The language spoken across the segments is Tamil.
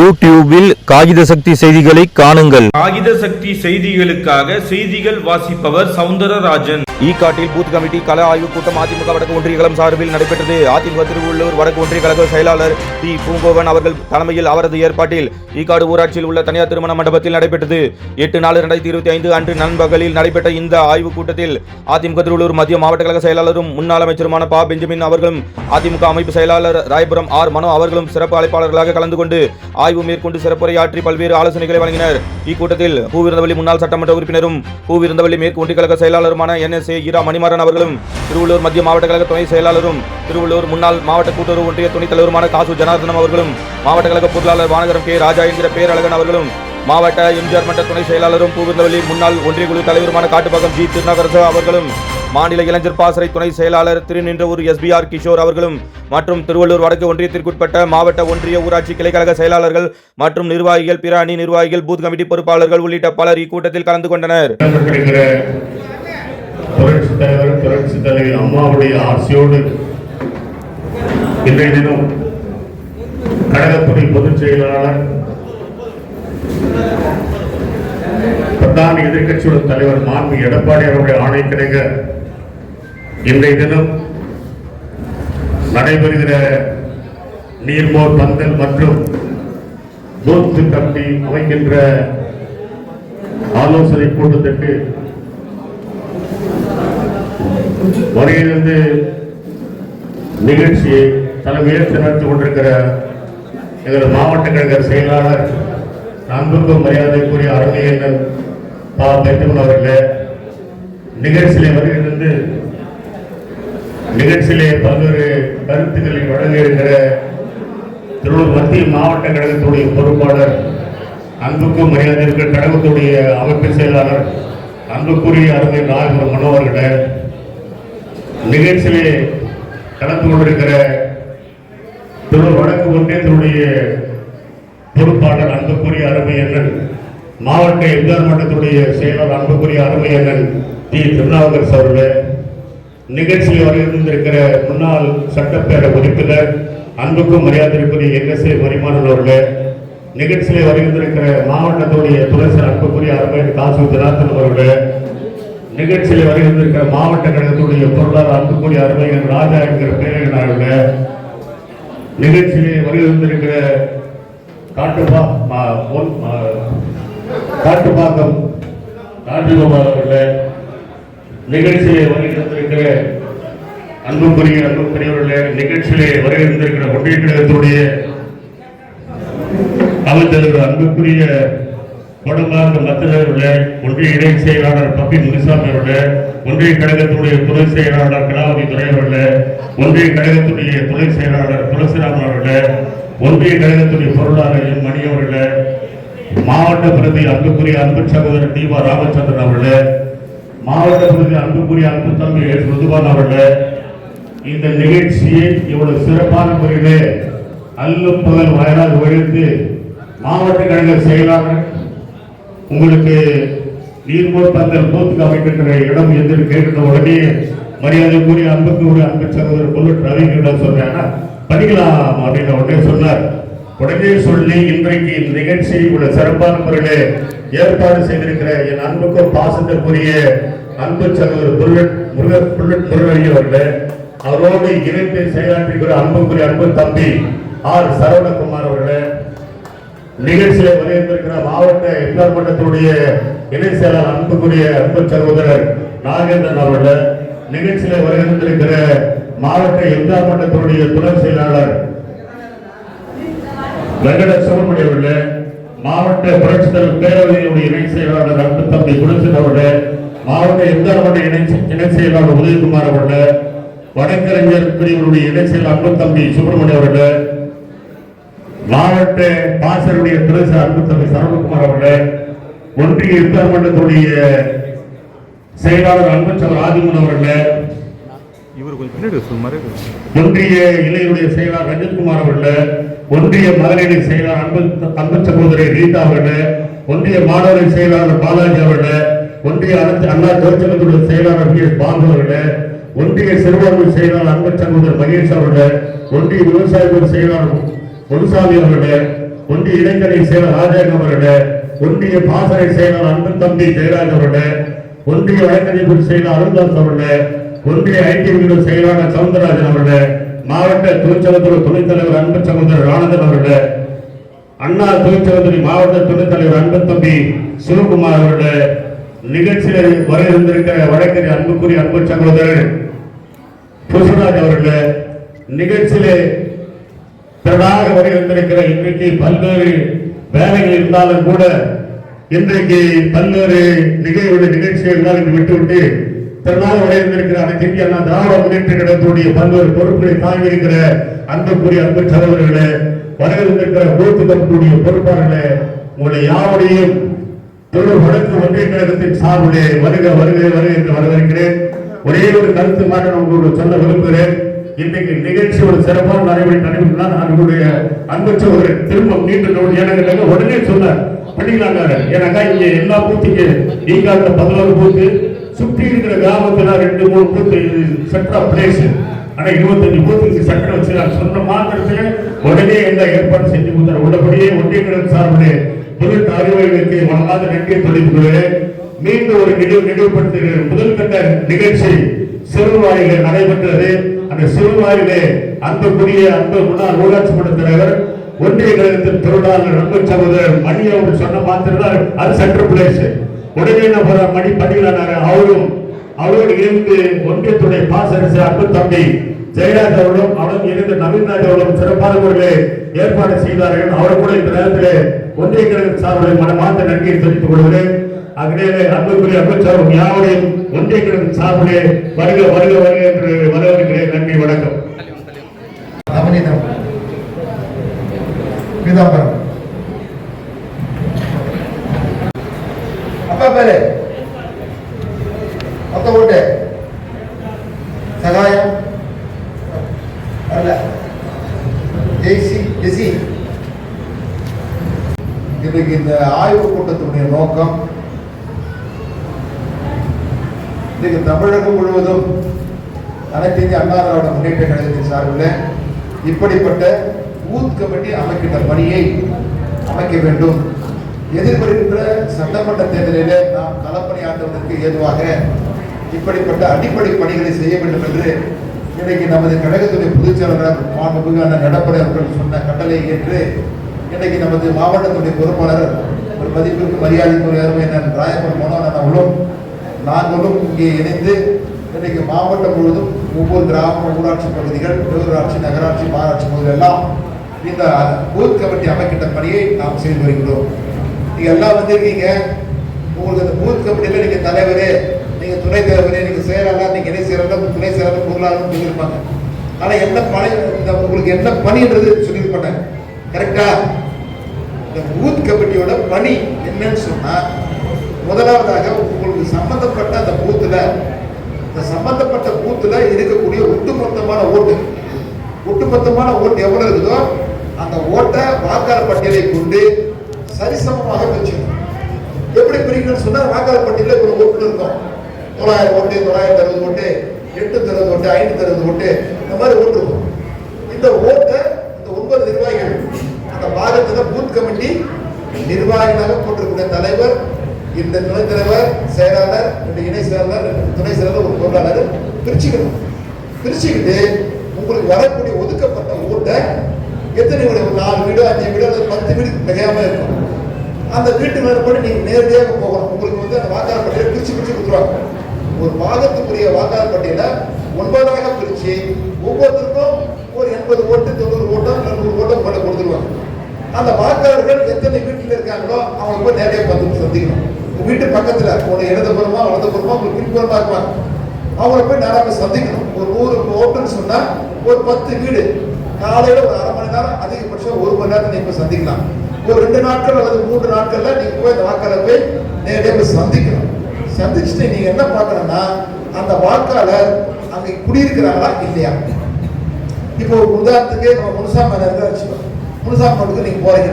யூடியூபில் காகித சக்தி செய்திகளை காணுங்கள். காகித சக்தி செய்திகளுக்காக செய்திகள் வாசிப்பவர் சவுந்தரராஜன். ஈக்காட்டில் பூத் கமிட்டி கள ஆய்வுக் கூட்டம் அதிமுக வடக்கு ஒன்றிய கழகம் சார்பில் நடைபெற்றது. அதிமுக திருவள்ளூர் வடக்கு ஒன்றிய கழக செயலாளர் டி பூங்கோவன் அவர்கள் தலைமையில் அவரது ஏற்பாட்டில் ஈக்காடு ஊராட்சியில் உள்ள தனியார் திருமண மண்டபத்தில் நடைபெற்றது. 8/4/2025 அன்று நண்பகலில் நடைபெற்ற இந்த ஆய்வுக் கூட்டத்தில் அதிமுக திருவள்ளூர் மத்திய மாவட்ட கழக செயலாளரும் முன்னாள் அமைச்சருமான ப பெஞ்சமின் அவர்களும் அதிமுக அமைப்பு செயலாளர் ராயபுரம் ஆர் மனோ அவர்களும் சிறப்பு அழைப்பாளர்களாக கலந்து கொண்டு ஆய்வு மேற்கொண்டு சிறப்புரையாற்றி பல்வேறு ஆலோசனைகளை வழங்கினர். இக்கூட்டத்தில் பூவிருந்தவள்ளி முன்னாள் சட்டமன்ற உறுப்பினரும் பூவிருந்தவள்ளி மேற்கு ஒன்றிய கழக செயலாளருமான NSA ஈரா மணிமாறன் அவர்களும் திருவள்ளூர் மத்திய மாவட்ட கழக துணை செயலாளரும் திருவள்ளூர் முன்னாள் மாவட்ட கூட்டுறவு ஒன்றிய துணைத் தலைவருமான காசு ஜனார்தனம் அவர்களும் மாவட்ட கழக பொருளாளர் வானகரம் கே ராஜா என்கிற பேரழகன் அவர்களும் மாவட்ட எம்ஜிஆர் மன்ற துணை செயலாளரும் பூவிருந்தவள்ளி முன்னாள் ஒன்றிய குழு தலைவருமான காட்டுப்பாக்கம் ஜி திருநாகரசு அவர்களும் மாநில இளைஞர் பாசறை துணை செயலாளர் திருநின்றவூர் SBR கிஷோர் அவர்களும் மற்றும் திருவள்ளூர் வடக்கு ஒன்றியத்திற்குட்பட்ட மாவட்ட ஒன்றிய ஊராட்சி கிளைக்கழக செயலாளர்கள் மற்றும் நிர்வாகிகள், பிற அணி நிர்வாகிகள், பூத் கமிட்டி பொறுப்பாளர்கள் உள்ளிட்ட பலர் இக்கூட்டத்தில் கலந்து கொண்டனர். புரட்சித் தலைவர் புரட்சி தலைவி அம்மாவுடைய ஆசையோடு இன்றைய தினம் கழகத்துறை பொதுச் செயலாளர் பிரதான எதிர்க்கட்சியுடைய தலைவர் மாண்பு எடப்பாடி அவருடைய ஆணை கிடைக்க இன்றைய தினம் நடைபெறுகிற நீர்மோர் பந்தல் மற்றும் பூத் கமிட்டி அமைக்கின்ற ஆலோசனை கூட்டத்திற்கு வருகிறது நிகழ்ச்சியை தலைமையேற்று நடத்தி கொண்டிருக்கிற எங்கள் மாவட்ட கழக செயலாளர் அன்புக்கும் மரியாதைக்குரிய அருமையண்ணன் ப பெஞ்சமின் அவர்களே, நிகழ்ச்சியிலே வருகிறது நிகழ்ச்சியிலே பல்வேறு கருத்துக்களை வழங்க இருக்கிற திருவள்ளூர் மத்திய மாவட்ட கழகத்துடைய பொறுப்பாளர் அன்புக்கும் மரியாதைக்கு கழகத்துடைய அமைப்பு செயலாளர் அன்புக்குரிய அருமை ராயபுரம் மனோ அவர்களே, நிகழ்ச்சியிலே கலந்து கொண்டிருக்கிற திருவள்ளூர் வடக்கு ஒன்றியத்தினுடைய பொறுப்பாளர் அன்புக்குரிய அருமையண்ணன் மாவட்ட எம்ஜிஆர் மன்றத்துடைய செயலர் அன்புக்குரிய அருமையண்ணன் டி திருநாவுக்கரசு அவர்களே, நிகழ்ச்சியில் வருகின்றிருக்கிற முன்னாள் சட்டப்பேரவை உறுப்பினர் அன்புக்கும் மரியாதைக்குரிய NSA மணிமாறன் அவர்களே, நிகழ்ச்சியிலே வருகின்றிருக்கிற மாவட்டத்துடைய துணைச்சர் அன்புக்குரிய அருமையன் காசு ஜனார்தனம் அவர்களே, நிகழ்ச்சியில் வருகின்றிருக்கிற மாவட்ட கழகத்துடைய பொருளாளர் அன்புக்குரிய அருமையன் ராஜா என்கிற பேரழகன் அவர்களே, நிகழ்ச்சியிலே வருகின்றிருக்கிற காட்டுப்பாக்கம் ராஜகோபால் அவர்களே, நிகழ்ச்சியிலே வருகின்றிருக்கிற அன்புக்குரியவர்களே, நிகழ்ச்சியிலே வருகின்றிருக்கிற ஒன்றிய கழகத்துடைய அமைச்சர்கள் அன்புக்குரிய வடமார்க்க மத்தியர்களே, ஒன்றிய இணை செயலாளர் பப்பி முனிசாமி அவர்களே, ஒன்றிய கழகத்துடைய துணை செயலாளர் கலாவதி துறை அவர்களே, ஒன்றிய கழகத்துடைய துணை செயலாளர் துளசிராமன் அவர்களே, ஒன்றிய கழகத்துடைய பொருளாளர் எம் மணி அவர்களே, மாவட்ட பிரதி அன்புக்குரிய அன்பு சகோதரர் தீபா ராமச்சந்திரன் அவர்களே, மாவட்ட பிரதி அன்புக்குரிய அன்பு தம்பி ருதுவான் அவர்களே, இந்த நிகழ்ச்சியை இவ்வளவு சிறப்பான முறையிலே அல்லும் பகல் வயலால் உழைத்து மாவட்ட கழக செயலாளர் உங்களுக்கு நீர்மோர் பந்தல் பூத்துக்கு அமைக்கின்ற இடம் என்று கேட்கிற உடனே மரியாதைக்குரிய அன்புக்குரிய அன்பு சகோதரர் புல்லட் ரவிகிட்ட சொல்றாங்க படிக்கலாம் அப்படின்னு உடனே சொன்னார். உடனே சொல்லி இன்றைக்கு இந்த நிகழ்ச்சி உள்ள சிறப்பான முறையிலே ஏற்பாடு செய்திருக்கிற என் அன்புக்கும் பாசத்திற்குரிய அன்பு சகோதரர் புல்லட் முருகன் அவர்களே, அவரோடு இணைந்து செயலாற்றுகிற அன்புக்குரிய அன்பு தம்பி ஆர் சரவணகுமார் அவர்களே, நிகழ்ச்சியிலே வருகின்றிருக்கிற மாவட்ட எம்ஜிஆர் மன்றத்துடைய இணை செயலாளர் அன்புக்குரிய அன்பு சகோதரர் நாகேந்திரன் அவர்களே, நிகழ்ச்சியிலே வருகின்றிருக்கிற மாவட்ட எம்ஜிஆர் மன்றத்துடைய துணை செயலாளர் வெங்கட சுப்பிரமணிய அவர்களே, மாவட்ட புரட்சித் தலைவர் பேரவையினுடைய இணை செயலாளர் அன்பு தம்பி குணசன் அவர்களே, மாவட்ட எம்ஜிஆர் மன்ற இணை செயலாளர் உதயகுமார் அவர்களே, வடக்கறிஞர் பிரிவினுடைய இணை செயலாளர் அன்பு தம்பி சுப்பிரமணிய அவர்களே, மாவட்ட பாசருடைய துறை அன்பு தம்பி சரவணகுமார் அவர்களே, ஒன்றிய எம்ஜிஆர் மன்றத்துடைய செயலாளர் அன்பு சகோதரர் ஆதிமன் அவர்களே, ஒன்றிய இளைஞருடைய செயலாளர் ரஞ்சித்குமார் அவர்களே, ஒன்றிய மகளிரை செயலாளர் அன்பு சகோதரி ரீதா அவர்களே, ஒன்றிய மாணவரின் செயலாளர் பாலாஜி அவர்களே, ஒன்றிய அண்ணா தொழிற்சங்கத்துடைய செயலாளர் PS பாபு அவர்களே, ஒன்றிய சிறுபான்மை செயலாளர் அன்பு சகோதரர் மகேஷ் அவர்களே, ஒன்றிய விவசாயிகள் செயலாளர் முனுசாமி அவர்களே, ஒன்றிய இளைஞரை செயலர் ராஜேந்திரன் அவர்களே, ஒன்றிய பாசறை செயலர் அன்பு தம்பி ஜெயராஜ் அவர்களே, ஒன்றிய வழக்கறிஞர் செயலர் அருள்தாஸ் அவர்களே, ஒன்றிய ஐடி விகித செயலாளர் சவுந்தரராஜன் அவர்களே, மாவட்ட தொழிற்சங்கத்துறை துணைத் தலைவர் அன்பு சகோதரர் ஆனந்தன் அவர்களே, அண்ணா தொழிற்சங்கத்துறை மாவட்ட துணைத் தலைவர் அன்பு தம்பி சிவகுமார் அவர்களே, நிகழ்ச்சியில் வர இருந்திருக்கிற வழக்கறிஞர் அன்புக்குரிய அன்பு சகோதரர் புருஷராஜ் அவர்களே, நிகழ்ச்சியிலே திரளாக வர இருந்திருக்கிற இன்றைக்கு பல்வேறு வேலைகள் இருந்தாலும் கூட இன்றைக்கு பல்வேறு நிகழ்ச்சி இருந்தாலும் விட்டுவிட்டு திறனாக வர இருந்திருக்கிற அனைத்து இந்திய அண்ணா திராவிட முன்னேற்ற கழகத்துடைய பல்வேறு பொறுப்புகளை தாங்கி இருக்கிற அன்புக்குரிய அன்பு சகோதரர்களே, வர இருந்திருக்கிற பூத்து கமிட்டியுடைய பொறுப்பாளர்களே, உங்களை யாருடையும் வடக்கு ஒன்றிய கழகத்தின் சார்பிலே வருக வருக வருக என்று வரவேற்கிறேன். ஒரே ஒரு கருத்து மாதிரி நான் உங்களுக்கு சொல்ல விரும்புகிறேன். இன்றைக்கு நிகழ்ச்சி ஒரு சிறப்பான நடைபெற்றா நான் உங்களுடைய அன்பு சகோதரர் திரும்ப மீண்டும் எனக்கு உடனே சொன்னார் பண்ணிக்கலாங்க. ஏன்னாக்கா இங்க எல்லா பூத்துக்கு ஈகாட்ட 11 பூத்து சுற்றி இருக்கிற கிராமத்துல 2-3 பூத்து சென்டர் ஆஃப் பிளேஸ். ஆனா 25 பூத்துக்கு சென்டர் வச்சு சொன்ன மாத்திரத்துல உடனே எல்லாம் ஏற்பாடு செஞ்சு கொடுத்தார். உள்ளபடியே ஒன்றிய கழக சார்பிலே தொழில் அறிவாளிகளுக்கு வளராத நன்றியை தெரிவித்துள்ளேன். மீண்டும் ஒரு நினைவுபடுத்துகிற முதல் கட்ட நிகழ்ச்சி சிறுவாயிலே நடைபெற்றது. அந்த சிறுவாயிலே அன்புக்குரிய அன்பு முன்னாள் ஊராட்சி மன்ற தலைவர் ஒன்றிய கழகத்தின் பொருளாளர் அன்பு சகோதரர் மணி அவர் சொன்ன மாத்திரம் அது சென்டர் பிளேஸ். உடனே மணி பண்ணினார். அவரோடு இருந்து ஒன்றியத்துடைய பாசரசு அன்பு தம்பி ஜெயராஜ் அவர்களும் அவரும் இருந்து நவீன்ராஜ் அவர்களும் சிறப்பான முறையில் ஏற்பாடு செய்தார்கள். அவர் கூட இந்த நேரத்தில் ஒன்றிய கழக சார்பில் மனமார்ந்த நன்றியை தெரிவித்துக் கொள்கிறேன். அதனாலே அன்புக்குரிய அமைச்சர் யாவரையும் ஒன்றிய கழக சார்பிலே வருக வருக வருக என்று வரவேற்கிறேன். நன்றி, வணக்கம். அப்பா பேரு மொத்த ஓட்டு சகாயம் அல்ல ஜெசி. இன்றைக்கு இந்த ஆய்வு கூட்டத்தினுடைய நோக்கம் இன்றைக்கு தமிழகம் முழுவதும் அனைத்து இந்திய அண்ணா திராவிட முன்னேற்ற கழகத்தின் சார்பில் இப்படிப்பட்ட பூத் கமிட்டி அமைக்கின்ற பணியை அமைக்க வேண்டும். எதிர்வருகின்ற சட்டமன்ற தேர்தலில் நாம் களப்பணியாற்றுவதற்கு ஏதுவாக இப்படிப்பட்ட அடிப்படை பணிகளை செய்ய வேண்டும் என்று இன்றைக்கு நமது கழகத்துடைய பொதுச் செயலாளர் மாண்புமிகு எடப்பாடி அவர்கள் சொன்ன கட்டளை ஏற்று இன்றைக்கு நமது மாவட்டத்துடைய பொறுப்பாளர் ஒரு மதிப்பிற்கு மரியாதைக்குரிய ராயபுரம் மனோகரன் அவர்களும் நாங்களும் இங்கே இணைந்து இன்றைக்கு மாவட்டம் முழுவதும் ஒவ்வொரு கிராம ஊராட்சி பகுதிகள், பேரூராட்சி, நகராட்சி, மாநகராட்சி பகுதிகள் எல்லாம் இந்த பூத் கமிட்டி அமைக்கின்ற பணியை நாம் செய்து வருகிறோம். நீங்க எல்லாம் வந்திருக்கீங்க. உங்களுக்கு இந்த பூத் கமிட்டியில நீங்க தலைவர், நீங்க துணைத் தலைவர், நீங்க செயலாளர், நீங்க இணை செயலாளர், துணை செயலாளர், பொருளாளர் சொல்லியிருப்பாங்க. ஆனா என்ன பணி, உங்களுக்கு என்ன பணின்றது சொல்லியிருப்பாங்க. கரெக்டா? இந்த பூத் கமிட்டியோட பணி என்னன்னு சொன்னா, முதலாவதாக உங்களுக்கு சம்பந்தப்பட்ட அந்த பூத்துல, இந்த சம்பந்தப்பட்ட பூத்துல இருக்கக்கூடிய ஒட்டுமொத்தமான ஓட்டு எவ்வளவு இருக்குதோ அந்த ஓட்டை வாக்காளர் பட்டியலை கொண்டு சரிசமமாக பிரிச்சுக்கணும். எப்படி பிரிக்கணும்னு சொன்னா, வாக்காளர் பட்டியல ஒரு ஓட்டு இருக்கும். 900 ஓட்டு, 960 ஓட்டு, 860 ஓட்டு, 560 ஓட்டு, இந்த மாதிரி ஓட்டு இருக்கும். இந்த ஓட்டை இந்த 9 நிர்வாகிகள் அந்த பாகத்துல பூத் கமிட்டி நிர்வாகிகளாக போட்டிருக்கிற தலைவர், இந்த துணைத் தலைவர், செயலாளர், 2 இணை செயலாளர், 2 துணை செயலாளர், ஒரு பொருளாளர் பிரிச்சுக்கணும். பிரிச்சுக்கிட்டு உங்களுக்கு வரக்கூடிய ஒதுக்கப்பட்ட ஓட்டை எத்தனை வீடு, 4 வீடு, 5 வீடு அல்லது 10 வீடு மிகையாம இருக்கும். அந்த வீட்டு மேற்படி நீங்க நேரடியாக போகணும். உங்களுக்கு அந்த வாக்காளர் பட்டியலை பிரிச்சு கொடுத்துருவாங்க. ஒரு பாகத்துக்குரிய வாக்காளர் பட்டியலை 9ஆக பிரிச்சு ஒவ்வொருத்தருக்கும் ஒரு 80 ஓட்டு, 90 ஓட்டம், 100 ஓட்டம் போட்டு கொடுத்துருவாங்க. அந்த வாக்காளர்கள் எத்தனை வீட்டில் இருக்காங்களோ அவங்க போய் நேரடியாக பார்த்து சந்திக்கணும். வீட்டு பக்கத்துல ஒரு இடதுபுறமா வலதுபுறமா ஒரு பின்புறமா இருப்பாங்க. அவங்கள போய் நேராக சந்திக்கணும். ஒரு 100 ஓட்டுன்னு சொன்னா ஒரு 10 வீடு காலையில ஒரு அரை மணி நேரம், அதிகபட்சம் 1 மணி நேரம் நீங்க சந்திக்கலாம். ஒரு 2 நாட்கள் அல்லது 3 நாட்கள்ல நீங்க போய் அந்த வாக்காளரை போய் நேரடியாக போய் சந்திக்கணும். சந்திச்சுட்டு நீங்க என்ன பார்க்கணும்னா, அந்த வாக்காளர் அங்க குடியிருக்கிறாங்களா இல்லையா. இப்போ உதாரணத்துக்கு நம்ம முனுசாமி வச்சுக்கோம். முனுசாமி வீட்டுக்கு நீங்க போறீங்க,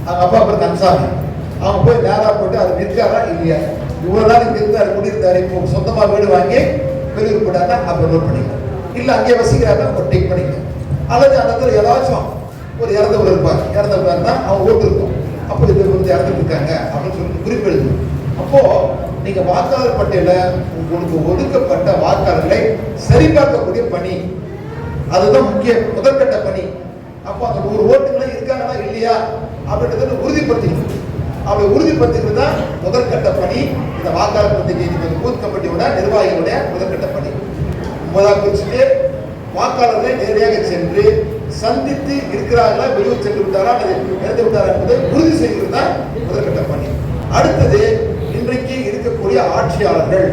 அவங்க அப்பா பேர் கன்சாமி. அவங்க போய் நேரா போட்டு அது நிற்காரா இல்லையா, இவ்வளவு நாள் இங்க இருந்தாரு, குடியிருந்தாரு, இப்போ சொந்தமா வீடு வாங்கி வெளியூர் போட்டாங்க, அப்ப நோட் பண்ணிக்கலாம். இல்ல அங்கே வசிக்கிறாங்க, டிக் பண்ணிக்கலாம். அல்லது அந்த இடத்துல ஏதாச்சும் ஒரு இறந்தவர் இருப்பார், இறந்தவர்னா அவங்க ஓட்டு இருக்கும். அப்போ இது வந்து இறந்துட்டு இருக்காங்க அப்படின்னு சொல்லிட்டு குறிப்பு எழுதணும். அப்போ நீங்க வாக்காளர் பட்டியல உங்களுக்கு ஒதுக்கப்பட்ட வாக்காளர்களை சரிபார்க்கக்கூடிய பணி, அதுதான் முக்கிய முதற்கட்ட பணி. அப்போ அந்த 100 ஓட்டுகளும் இருக்காங்களா இல்லையா அப்படின்றத உறுதிப்படுத்திக்கணும். அப்படி உறுதிப்படுத்திக்கிறது தான் முதற்கட்ட பணி. இந்த வாக்காளர் பட்டியலை பூத் கமிட்டியோட நிர்வாகிகளுடைய முதற்கட்ட பணி. முதல் குறிச்சிட்டு வாக்காளர்களை நேரடியாக சென்று சந்தித்து இருக்கிறார்களா, வெளியூர் சென்று விட்டாரா, இறந்து விட்டாரா என்பதை உறுதி செய்கிறது தான் முதற்கட்ட பணி. அடுத்தது, இன்றைக்கு இருக்கக்கூடிய ஆட்சியாளர்கள்,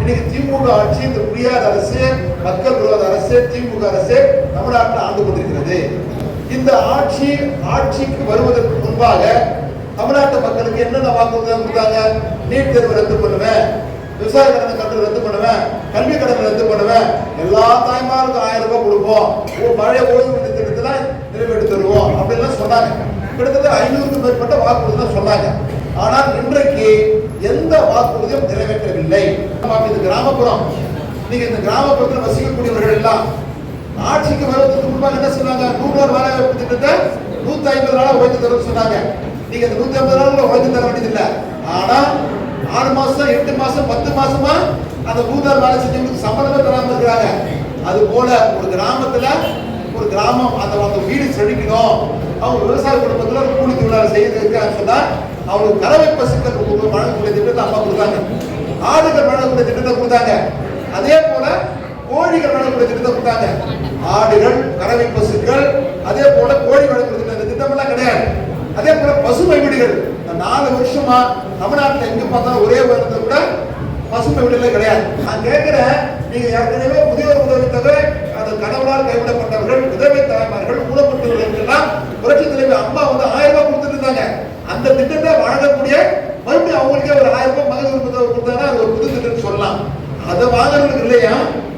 இன்னைக்கு திமுக ஆட்சி, இந்த புரியாத அரசு, மக்கள் விரோத அரசு, திமுக அரசு தமிழ்நாட்டில் ஆண்டு கொண்டிருக்கிறது. இந்த ஆட்சிக்கு வருவதற்கு முன்பாக தமிழ்நாட்டு மக்களுக்கு என்னென்ன வாக்குறுதி கொடுத்தாங்க? நீட் தேர்வு ரத்து பண்ணுவேன், விவசாய கடனை கட்டு ரத்து பண்ணுவேன், கல்வி கடனை ரத்து பண்ணுவேன், எல்லா தாய்மாருக்கும் 1000 ரூபாய் கொடுப்போம், பழைய ஓய்வு திட்டத்தை நிறைவேற்றி தருவோம் அப்படின்லாம் சொன்னாங்க. கிட்டத்தட்ட 500க்கும் மேற்பட்ட வாக்குறுதி தான் சொன்னாங்க. ஆனால் இன்றைக்கு எந்த வாக்குறுதியும் நிறைவேற்றவில்லை. இது கிராமப்புறம். நீங்க இந்த கிராமப்புறத்தில் வசிக்கக்கூடியவர்கள் எல்லாம் ஆட்சிக்கு வருவதற்கு முன்பாக என்ன சொன்னாங்க? 100 நாள் வேலை வாய்ப்பு திட்டத்தை 150 நாளா உழைத்து தர சொன்னாங்க. நீங்க இந்த 150 நாள் உழைத்து தர வேண்டியது இல்லை. ஆனா 6 மாசம், 8 மாசம், 10 மாசமா அந்த 100 நாள் வேலை செஞ்சவங்களுக்கு சம்பளமே தராம இருக்கிறாங்க. அது போல ஒரு கிராமத்துல, ஒரு கிராமம் அந்த வீடு செழிக்கணும், அவங்க விவசாய குடும்பத்துல ஒரு கூலி தொழிலாளர் செய்யறதுக்கு சொன்னா அவங்களுக்கு கறவை பசுக்கள் வழங்கக்கூடிய திட்டத்தை அம்மா கொடுத்தாங்க, ஆடுகள் வழங்கக்கூடிய திட்டத்தை கொடுத்தாங்க, அதே போல கோழிகள் வழங்கக்கூடிய திட்டத்தை கொடுத்தாங்க. ஆடுகள், கறவை பசுக்கள், அதே போல கோழி வழங்கக்கூடிய திட்டம் எல்லாம் கிடையாது. அதே போல பசுமை வீடுகள் 4 வருஷமா தமிழ்நாட்டில் எங்க பார்த்தாலும் ஒரே வருடத்தை கூட பசுமை வீடுகளே கிடையாது. நான் கேட்கிறேன், நீங்க ஏற்கனவே முதியோர் உதவித்தொகை, அந்த கணவனால் கைவிடப்பட்டவர்கள், விதவை தாய்மார்கள், ஊனப்பட்டவர்கள் எல்லாம் புரட்சி தலைவர் அம்மா வந்து 1000 ரூபாய் கொடுத்துட்டு இருந்தாங்க. அந்த திட்டத்தை வழங்கக்கூடிய மறுபடியும் அவங்களுக்கே ஒரு 1000 ரூபாய் மகளிர் உரிமை தொகை கொடுத்தாங்கன்னா அது ஒரு புது திட்டம் சொல்லலாம். அதை வாங்குறதுக்கு இல்லையா?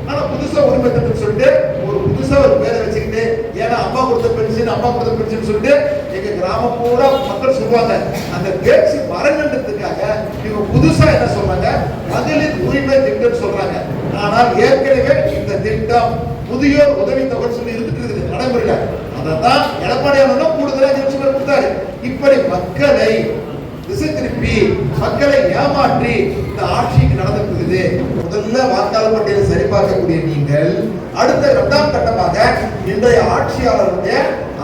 ஆனா புதுசா உரிமை திட்டம் சொல்லிட்டு ஒரு புதுசா ஒரு பேரை வச்சுக்கிட்டு, ஏன்னா அம்மா கொடுத்த பென்ஷன் சொல்லிட்டு எங்க கிராமம் பூரா மக்கள் சொல்லுவாங்க. அந்த பேச்சு வரணுன்றதுக்காக இவங்க புதுசா என்ன சொல்றாங்க? மகளிர் உரிமை திட்டம் சொல்றாங்க. ஆனால் ஏற்கனவே இந்த திட்டம் முதியோர் உதவி தொகை சொல்லி இருந்துட்டு இருக்குது நடைமுறையில. அதான் எடப்பாடியார் கூடுதலா கொடுத்தாரு. இப்படி மக்களை திசை திருப்பி, மக்களை ஏமாற்றி இந்த ஆட்சிக்கு நடந்துட்டு. முதல்ல வாக்காளர் பட்டியலை சரிபார்க்கக்கூடிய நீங்கள் அடுத்த 2ஆம் கட்டமாக இன்றைய ஆட்சியாளருடைய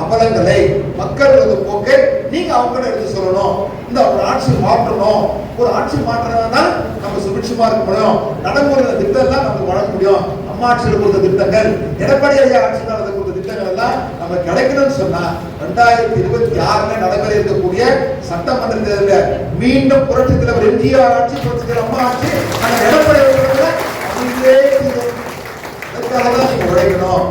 அமலங்களை, மக்களது போக்கை நீங்க அவங்க எடுத்து சொல்லணும். இந்த ஒரு ஆட்சி மாற்றணும். ஒரு ஆட்சி மாற்றணும்னா நம்ம சுபிட்சமா இருக்க முடியும். நடைமுறையில் திட்டம் எல்லாம் நமக்கு வழங்க முடியும். அம்மா ஆட்சியில் கொடுத்த திட்டங்கள், எடப்பாடி ஐயா ஆட்சியில் கொடுத்த திட்டங்கள் எல்லாம் நம்ம கிடைக்கணும்னு சொன்னா 2026 நடைமுறை இருக்கக்கூடிய சட்டமன்ற தேர்தலில் மீண்டும் புரட்சி தலைவர் எம்ஜிஆர் ஆட்சி, புரட்சி தலைவர் அம்மா ஆட்சி, அந்த எடப்பாடி உழைக்கணும்.